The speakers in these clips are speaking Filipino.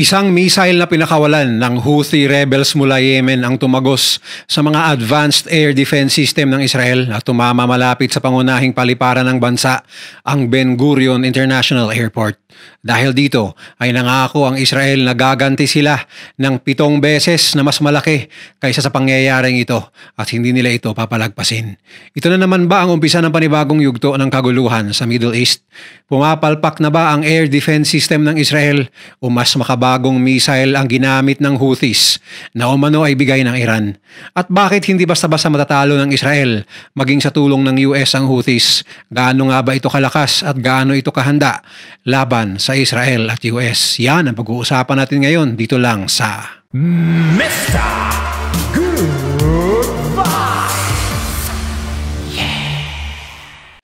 Isang missile na pinakawalan ng Houthi rebels mula Yemen ang tumagos sa mga advanced air defense system ng Israel at tumama malapit sa pangunahing paliparan ng bansa, ang Ben Gurion International Airport. Dahil dito ay nangako ang Israel na gaganti sila ng 7 beses na mas malaki kaysa sa pangyayaring ito at hindi nila ito papalagpasin. Ito na naman ba ang umpisa ng panibagong yugto ng kaguluhan sa Middle East? Pumapalpak na ba ang air defense system ng Israel o mas makabagong missile ang ginamit ng Houthis na umano ay bigay ng Iran? At bakit hindi basta-basta matatalo ng Israel maging sa tulong ng US ang Houthis? Gaano nga ba ito kalakas at gaano ito kahanda laban sa Israel at US? Yan ang pag-uusapan natin ngayon dito lang sa Mr. Goodbye!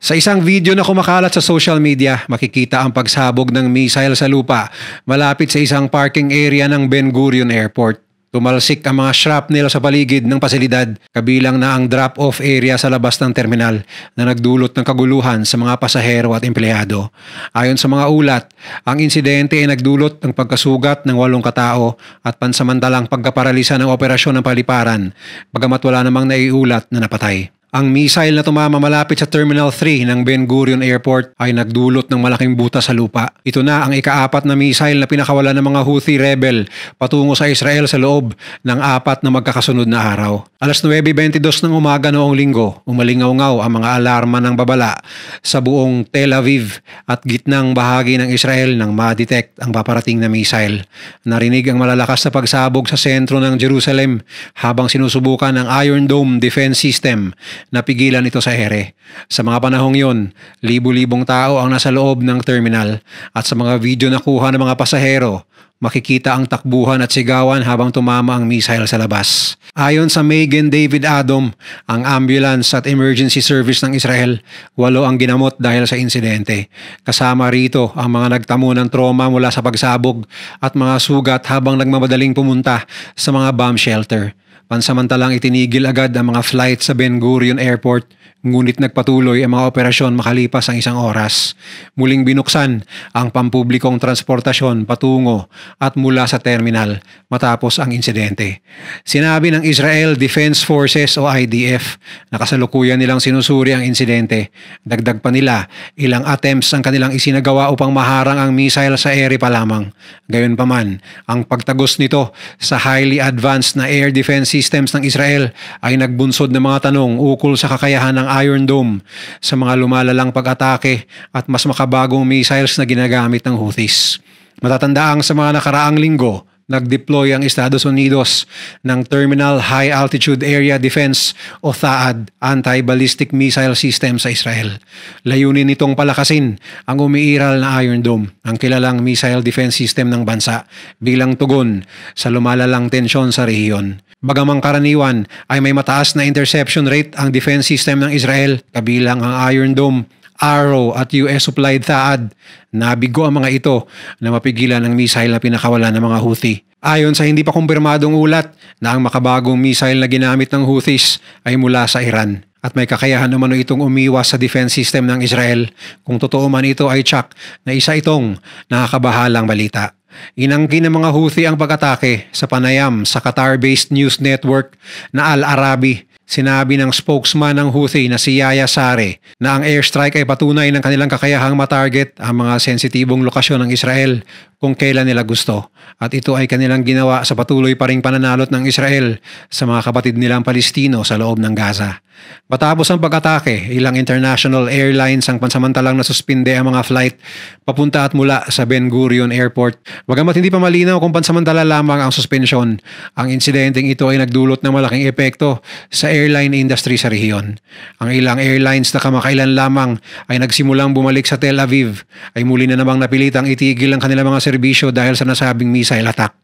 Sa isang video na kumakalat sa social media, makikita ang pagsabog ng missile sa lupa malapit sa isang parking area ng Ben Gurion Airport. Tumalsik ang mga shrapnel sa paligid ng pasilidad, kabilang na ang drop-off area sa labas ng terminal na nagdulot ng kaguluhan sa mga pasahero at empleyado. Ayon sa mga ulat, ang insidente ay nagdulot ng pagkasugat ng 8 katao at pansamantalang pagkaparalisa ng operasyon ng paliparan, bagamat wala namang naiulat na napatay. Ang missile na tumama malapit sa Terminal 3 ng Ben Gurion Airport ay nagdulot ng malaking butas sa lupa. Ito na ang ika-4 na missile na pinakawalan ng mga Houthi rebel patungo sa Israel sa loob ng 4 na magkakasunod na araw. Alas 9:22 ng umaga noong linggo, umalingaw-ngaw ang mga alarma ng babala sa buong Tel Aviv at gitnang bahagi ng Israel nang ma-detect ang paparating na missile. Narinig ang malalakas na pagsabog sa sentro ng Jerusalem habang sinusubukan ang Iron Dome defense system napigilan ito sa ere. Sa mga panahong yon, libu-libong tao ang nasa loob ng terminal at sa mga video na kuha ng mga pasahero, makikita ang takbuhan at sigawan habang tumama ang missile sa labas. Ayon sa Magen David Adom, ang ambulance at emergency service ng Israel, 8 ang ginamot dahil sa insidente. Kasama rito ang mga nagtamo ng trauma mula sa pagsabog at mga sugat habang nagmamadaling pumunta sa mga bomb shelter. Pansamantalang itinigil agad ang mga flight sa Ben Gurion Airport, ngunit nagpatuloy ang mga operasyon makalipas ang 1 oras. Muling binuksan ang pampublikong transportasyon patungo at mula sa terminal matapos ang insidente. Sinabi ng Israel Defense Forces o IDF na kasalukuyan nilang sinusuri ang insidente. Dagdag pa nila, ilang attempts ang kanilang isinagawa upang maharang ang missile sa ere pa lamang. Gayunpaman, ang pagtagos nito sa highly advanced na air defense systems ng Israel ay nagbunsod ng mga tanong ukol sa kakayahan ng Iron Dome sa mga lumalalang pag-atake at mas makabagong missiles na ginagamit ng Houthis. Matatandaang sa mga nakaraang linggo, nag-deploy ang Estados Unidos ng Terminal High Altitude Area Defense o THAAD anti-ballistic missile system sa Israel. Layunin nitong palakasin ang umiiral na Iron Dome, ang kilalang missile defense system ng bansa, bilang tugon sa lumalalang tensyon sa rehiyon. Bagamang karaniwan ay may mataas na interception rate ang defense system ng Israel, kabilang ang Iron Dome, Arrow at US-supplied THAAD. Nabigo ang mga ito na mapigilan ang missile na pinakawalan ng mga Houthi. Ayon sa hindi pa kumpirmadong ulat na ang makabagong missile na ginamit ng Houthis ay mula sa Iran. At may kakayahan naman itong umiwas sa defense system ng Israel. Kung totoo man ito ay tsak na isa itong nakakabahalang balita. Inangkin ng mga Houthi ang pag-atake sa panayam sa Qatar-based news network na Al Arabi. Sinabi ng spokesman ng Houthi na si Yahya Saree na ang airstrike ay patunay ng kanilang kakayahang matarget ang mga sensitibong lokasyon ng Israel kung kailan nila gusto. At ito ay kanilang ginawa sa patuloy pa ring pananalot ng Israel sa mga kapatid nilang Palestino sa loob ng Gaza. Matapos ang pag-atake, ilang international airlines ang pansamantalang nasuspinde ang mga flight papunta at mula sa Ben Gurion Airport. Bagamat hindi pa malinaw kung pansamantala lamang ang suspensyon, ang insidenteng ito ay nagdulot ng malaking epekto sa airline industry sa rehiyon. Ang ilang airlines na kamakailan lamang ay nagsimulang bumalik sa Tel Aviv ay muli na namang napilitang itigil ang kanilang mga serbisyo dahil sa nasabing missile attack.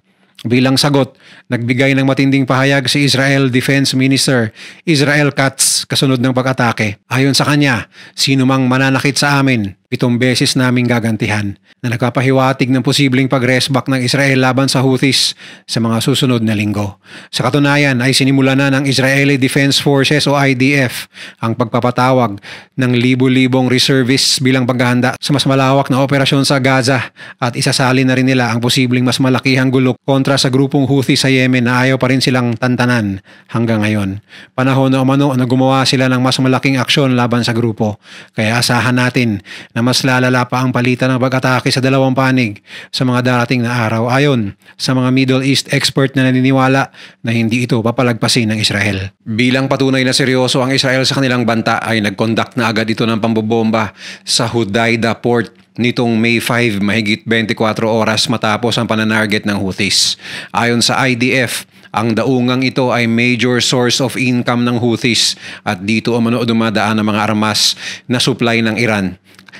Bilang sagot, nagbigay ng matinding pahayag si Israel Defense Minister Israel Katz kasunod ng pag-atake. Ayon sa kanya, sino mang mananakit sa amin 7 beses naming gagantihan, na nagpapahiwatig ng posibleng pag-resback ng Israel laban sa Houthis sa mga susunod na linggo. Sa katunayan ay sinimula na ng Israeli Defense Forces o IDF ang pagpapatawag ng libo-libong reservists bilang paghahanda sa mas malawak na operasyon sa Gaza, at isasali na rin nila ang posibleng mas malakihang gulo kontra sa grupong Houthi sa Yemen na ayaw pa rin silang tantanan hanggang ngayon. Panahon na umano na gumawa sila ng mas malaking aksyon laban sa grupo, kaya asahan natin na mas lalala pa ang palitan ng pag-atake sa dalawang panig sa mga darating na araw, ayon sa mga Middle East expert na naniniwala na hindi ito papalagpasin ng Israel. Bilang patunay na seryoso ang Israel sa kanilang banta ay nag-conduct na agad ito ng pambobomba sa Hudaida port nitong May 5, mahigit 24 oras matapos ang pananarget ng Houthis. Ayon sa IDF, ang daungang ito ay major source of income ng Houthis at dito umano dumadaan ang mga armas na supply ng Iran.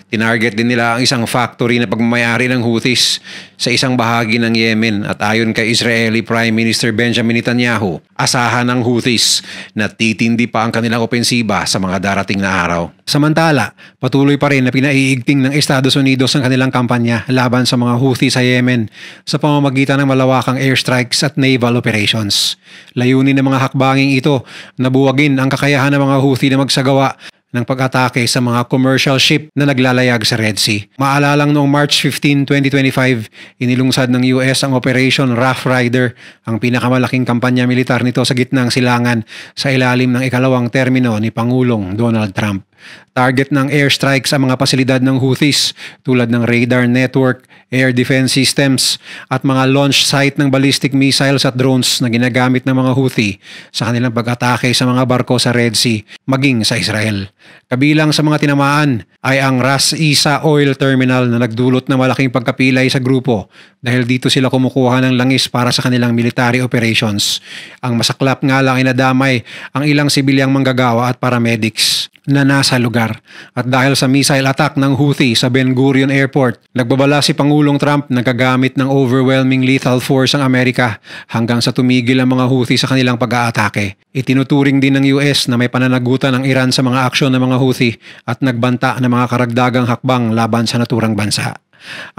Tinarget din nila ang isang factory na pagmamayari ng Houthis sa isang bahagi ng Yemen, at ayon kay Israeli Prime Minister Benjamin Netanyahu, asahan ng Houthis na titindi pa ang kanilang opensiba sa mga darating na araw. Samantala, patuloy pa rin na pinaiigting ng Estados Unidos ang kanilang kampanya laban sa mga Houthi sa Yemen sa pamamagitan ng malawakang airstrikes at naval operations. Layunin ng mga hakbanging ito na buwagin ang kakayahan ng mga Houthi na magsagawa ng pag-atake sa mga commercial ship na naglalayag sa Red Sea. Maalalang noong March 15, 2025, inilungsad ng US ang Operation Rough Rider, ang pinakamalaking kampanya militar nito sa gitnang silangan sa ilalim ng ikalawang termino ni Pangulong Donald Trump. Target ng airstrikes ang mga pasilidad ng Houthis tulad ng radar network, air defense systems at mga launch site ng ballistic missiles at drones na ginagamit ng mga Houthi sa kanilang pag-atake sa mga barko sa Red Sea maging sa Israel. Kabilang sa mga tinamaan ay ang Ras Isa Oil Terminal na nagdulot ng malaking pagkapilay sa grupo dahil dito sila kumukuha ng langis para sa kanilang military operations. Ang masaklap nga lang inadamay ang ilang sibilyang manggagawa at paramedics na nasa lugar. At dahil sa missile attack ng Houthi sa Ben Gurion Airport, nagbabala si Pangulong Trump na gagamit ng overwhelming lethal force ang Amerika hanggang sa tumigil ang mga Houthi sa kanilang pag-aatake. Itinuturing din ng US na may pananagutan ng Iran sa mga aksyon ng mga Houthi at nagbanta ng mga karagdagang hakbang laban sa naturang bansa.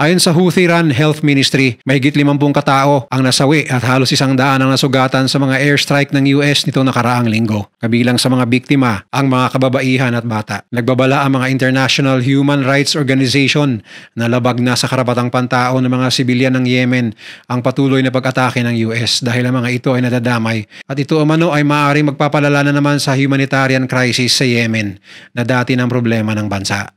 Ayon sa Houthi-run Health Ministry, mahigit 50 katao ang nasawi at halos 100 ang nasugatan sa mga airstrike ng US nitong nakaraang linggo. Kabilang sa mga biktima, ang mga kababaihan at bata. Nagbabala ang mga International Human Rights Organization na labag na sa karapatang pantao ng mga sibilyan ng Yemen ang patuloy na pag-atake ng US dahil ang mga ito ay nadadamay at ito umano ay maaaring magpapalala na naman sa humanitarian crisis sa Yemen na dati ng problema ng bansa.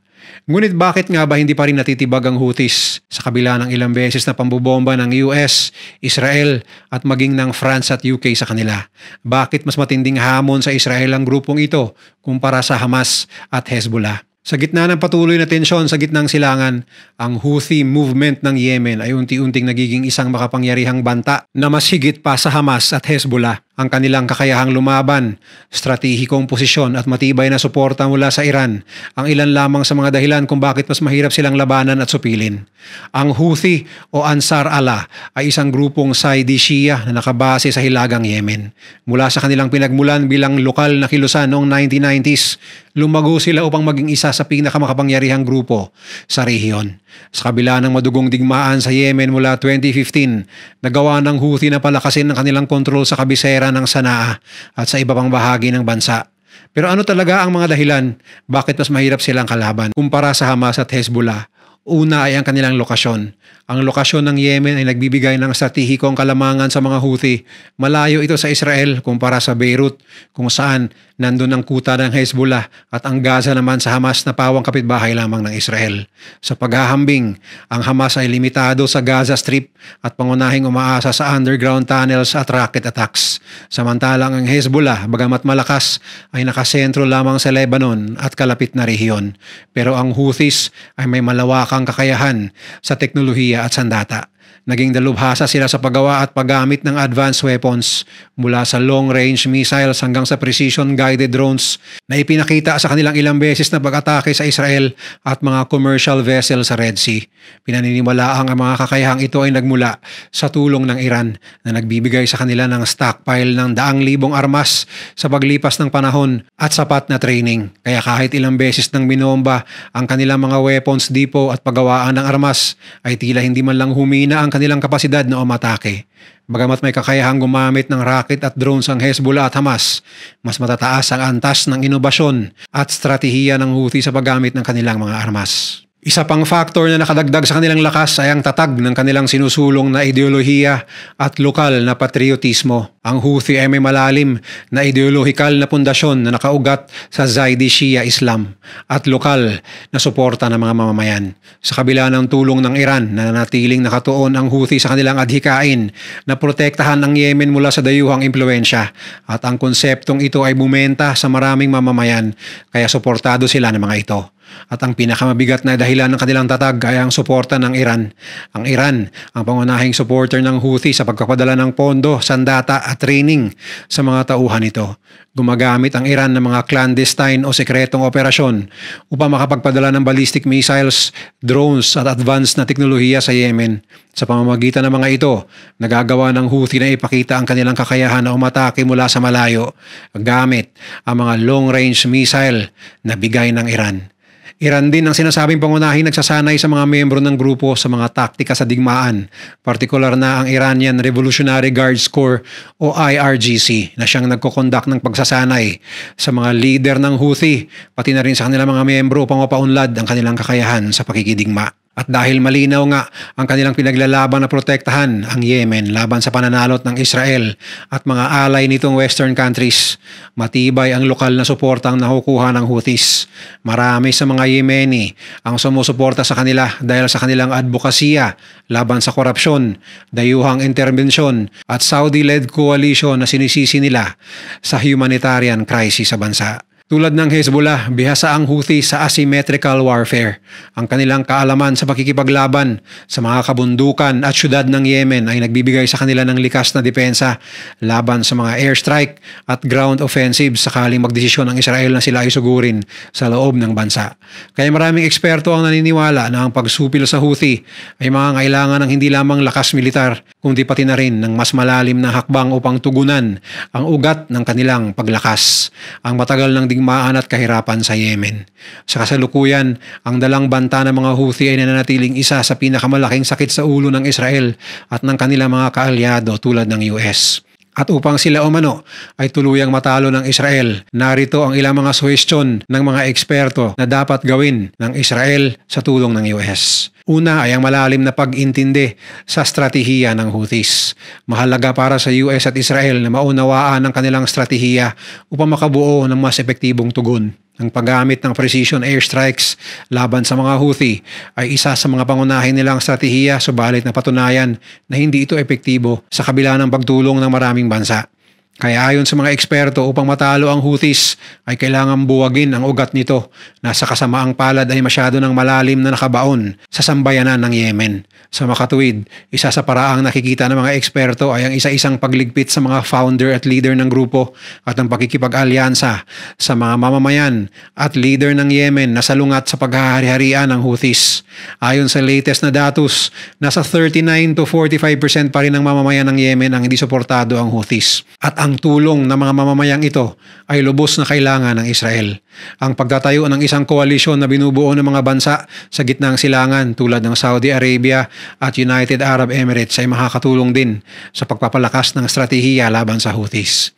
Ngunit bakit nga ba hindi pa rin natitibag ang Houthis sa kabila ng ilang beses na pambobomba ng US, Israel at maging ng France at UK sa kanila? Bakit mas matinding hamon sa Israel ang grupong ito kumpara sa Hamas at Hezbollah? Sa gitna ng patuloy na tensyon sa gitnang silangan, ang Houthi movement ng Yemen ay unti-unting nagiging isang makapangyarihang banta na mas higit pa sa Hamas at Hezbollah. Ang kanilang kakayahang lumaban, stratehikong posisyon at matibay na suporta mula sa Iran ang ilan lamang sa mga dahilan kung bakit mas mahirap silang labanan at supilin. Ang Houthi o Ansar Allah ay isang grupong Saudi Shia na nakabase sa hilagang Yemen. Mula sa kanilang pinagmulan bilang lokal na kilusan noong 1990s, lumago sila upang maging isa sa pinakamakapangyarihang grupo sa rehiyon. Sa kabila ng madugong digmaan sa Yemen mula 2015, nagawa ng Houthi na palakasin ang kanilang kontrol sa kabisera ng Sanaa at sa iba pang bahagi ng bansa. Pero ano talaga ang mga dahilan bakit mas mahirap silang kalaban kumpara sa Hamas at Hezbollah? Una ay ang kanilang lokasyon. Ang lokasyon ng Yemen ay nagbibigay ng stratehikong kalamangan sa mga Houthi. Malayo ito sa Israel kumpara sa Beirut kung saan nandun ang kuta ng Hezbollah at ang Gaza naman sa Hamas na pawang kapitbahay lamang ng Israel. Sa paghahambing, ang Hamas ay limitado sa Gaza Strip at pangunahing umaasa sa underground tunnels at rocket attacks. Samantalang ang Hezbollah, bagamat malakas, ay nakasentro lamang sa Lebanon at kalapit na rehiyon. Pero ang Houthis ay may malawakang kakayahan sa teknolohiya at sandata. Naging dalubhasa sila sa paggawa at paggamit ng advanced weapons mula sa long-range missiles hanggang sa precision-guided drones na ipinakita sa kanilang ilang beses na pag-atake sa Israel at mga commercial vessels sa Red Sea. Pinaniniwalaang ang mga kakayahang ito ay nagmula sa tulong ng Iran na nagbibigay sa kanila ng stockpile ng daang libong armas sa paglipas ng panahon at sapat na training. Kaya kahit ilang beses nang binomba ang kanilang mga weapons depot at paggawaan ng armas ay tila hindi man lang humina ang kanilang kapasidad na umatake. Bagamat may kakayahang gumamit ng rocket at drones ang Hezbollah at Hamas, mas matataas ang antas ng inobasyon at stratehiya ng Houthi sa paggamit ng kanilang mga armas. Isa pang factor na nakadagdag sa kanilang lakas ay ang tatag ng kanilang sinusulong na ideolohiya at lokal na patriotismo. Ang Houthi ay may malalim na ideolohikal na pundasyon na nakaugat sa Zaidi Shia Islam at lokal na suporta ng mga mamamayan. Sa kabila ng tulong ng Iran na nanatiling nakatuon ang Houthi sa kanilang adhikain na protektahan ang Yemen mula sa dayuhang impluensya at ang konseptong ito ay bumenta sa maraming mamamayan kaya suportado sila ng mga ito. At ang pinakamabigat na dahilan ng kanilang tatag ay ang suporta ng Iran. Ang Iran, ang pangunahing supporter ng Houthi sa pagpapadala ng pondo, sandata at training sa mga tauhan nito. Gumagamit ang Iran ng mga clandestine o sekretong operasyon upang makapagpadala ng ballistic missiles, drones at advanced na teknolohiya sa Yemen. Sa pamamagitan ng mga ito, nagagawa ng Houthi na ipakita ang kanilang kakayahan na umatake mula sa malayo gamit ang mga long-range missile na bigay ng Iran. Iran din ang sinasabing pangunahing nagsasanay sa mga miyembro ng grupo sa mga taktika sa digmaan, partikular na ang Iranian Revolutionary Guards Corps o IRGC na siyang nagkokondak ng pagsasanay sa mga leader ng Houthi, pati na rin sa kanilang mga miyembro upang mapaunlad ang kanilang kakayahan sa pakikidigma. At dahil malinaw nga ang kanilang pinaglalaban na protektahan ang Yemen laban sa pananalot ng Israel at mga alay nitong Western countries, matibay ang lokal na suportang nakukuha ng Houthis. Marami sa mga Yemeni ang sumusuporta sa kanila dahil sa kanilang advokasya laban sa korupsyon, dayuhang interbensyon at Saudi-led coalition na sinisisi nila sa humanitarian crisis sa bansa. Tulad ng Hezbollah, bihasa ang Houthi sa asymmetrical warfare. Ang kanilang kaalaman sa pakikipaglaban sa mga kabundukan at syudad ng Yemen ay nagbibigay sa kanila ng likas na depensa laban sa mga airstrike at ground offensive sakaling magdesisyon ang Israel na sila ay sugurin sa loob ng bansa. Kaya maraming eksperto ang naniniwala na ang pagsupil sa Houthi ay mangangailangan ng hindi lamang lakas militar, kundi pati na rin ng mas malalim na hakbang upang tugunan ang ugat ng kanilang paglakas. Ang matagal ng digmaan at kahirapan sa Yemen. Sa kasalukuyan, ang dalang banta ng mga Houthi ay nananatiling isa sa pinakamalaking sakit sa ulo ng Israel at ng kanilang mga kaalyado tulad ng US. At upang sila umano ay tuluyang matalo ng Israel, narito ang ilang mga suhestyon ng mga eksperto na dapat gawin ng Israel sa tulong ng US. Una ay ang malalim na pag-intindi sa stratehiya ng Houthis. Mahalaga para sa US at Israel na maunawaan ang kanilang stratehiya upang makabuo ng mas epektibong tugon. Ang paggamit ng precision airstrikes laban sa mga Houthi ay isa sa mga pangunahin nilang stratehiya, subalit napatunayan na hindi ito epektibo sa kabila ng pagtulong ng maraming bansa. Kaya ayon sa mga eksperto, upang matalo ang Houthis ay kailangan buwagin ang ugat nito na sa kasamaang palad ay masyado ng malalim na nakabaon sa sambayanan ng Yemen. Sa makatuwid, isa sa paraang nakikita ng mga eksperto ay ang isa-isang pagligpit sa mga founder at leader ng grupo at ang pakikipag-alyansa sa mga mamamayan at leader ng Yemen na salungat sa paghahari-harian ng Houthis. Ayon sa latest na datos, nasa 39 to 45% pa rin ng mamamayan ng Yemen ang hindi suportado ang Houthis. At ang tulong ng mga mamamayang ito ay lubos na kailangan ng Israel. Ang pagtatayo ng isang koalisyon na binubuo ng mga bansa sa gitnang silangan tulad ng Saudi Arabia at United Arab Emirates ay makakatulong din sa pagpapalakas ng stratehiya laban sa Houthis.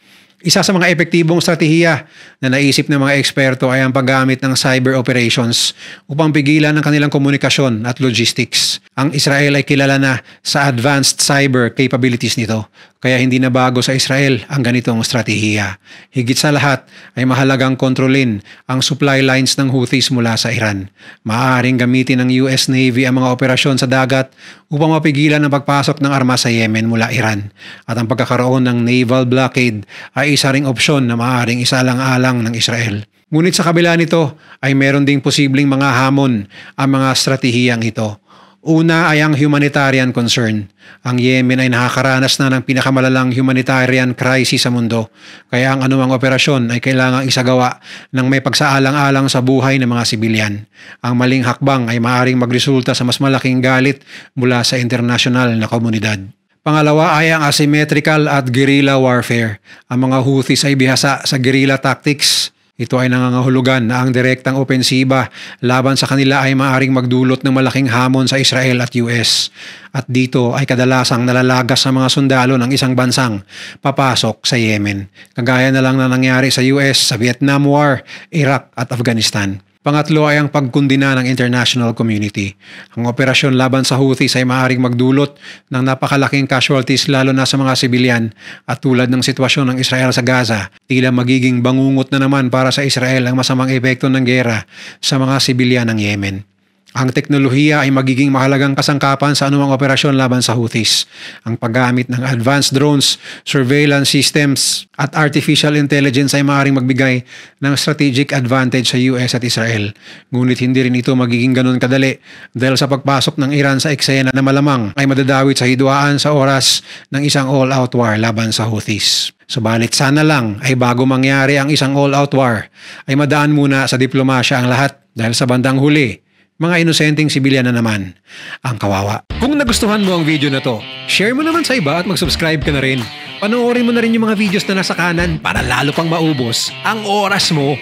Isa sa mga epektibong stratehiya na naisip ng mga eksperto ay ang paggamit ng cyber operations upang pigilan ang kanilang komunikasyon at logistics. Ang Israel ay kilala na sa advanced cyber capabilities nito, kaya hindi na bago sa Israel ang ganitong stratehiya. Higit sa lahat ay mahalagang kontrolin ang supply lines ng Houthis mula sa Iran. Maaaring gamitin ng US Navy ang mga operasyon sa dagat upang mapigilan ang pagpasok ng armas sa Yemen mula Iran. At ang pagkakaroon ng naval blockade ay isa ring opsyon na maaaring isalang-alang ng Israel. Ngunit sa kabila nito ay meron ding posibleng mga hamon ang mga stratehiyang ito. Una ay ang humanitarian concern. Ang Yemen ay nakakaranas na ng pinakamalalang humanitarian crisis sa mundo. Kaya ang anumang operasyon ay kailangang isagawa ng may pagsaalang-alang sa buhay ng mga sibilyan. Ang maling hakbang ay maaaring magresulta sa mas malaking galit mula sa internasyonal na komunidad. Pangalawa ay ang asymmetrical at guerrilla warfare. Ang mga Houthis ay bihasa sa guerrilla tactics. Ito ay nangangahulugan na ang direktang opensiba laban sa kanila ay maaaring magdulot ng malaking hamon sa Israel at US. At dito ay kadalasang nalalagas sa mga sundalo ng isang bansang papasok sa Yemen. Kagaya na lang na nangyari sa US sa Vietnam War, Iraq at Afghanistan. Pangatlo ay ang pagkundina ng international community. Ang operasyon laban sa Houthis ay maaaring magdulot ng napakalaking casualties lalo na sa mga sibilyan at tulad ng sitwasyon ng Israel sa Gaza, tila magiging bangungot na naman para sa Israel ang masamang epekto ng gera sa mga sibilyan ng Yemen. Ang teknolohiya ay magiging mahalagang kasangkapan sa anumang operasyon laban sa Houthis. Ang paggamit ng advanced drones, surveillance systems at artificial intelligence ay maaaring magbigay ng strategic advantage sa US at Israel. Ngunit hindi rin ito magiging ganun kadali dahil sa pagpasok ng Iran sa eksena na malamang ay madadawit sa hidwaan sa oras ng isang all-out war laban sa Houthis. Subalit sana lang ay bago mangyari ang isang all-out war ay madaan muna sa diplomasya ang lahat dahil sa bandang huli mga inosenteng sibilyan na naman ang kawawa. Kung nagustuhan mo ang video na to, share mo naman sa iba at mag-subscribe ka na rin. Panoorin mo na rin yung mga videos na nasa kanan para lalo pang maubos ang oras mo.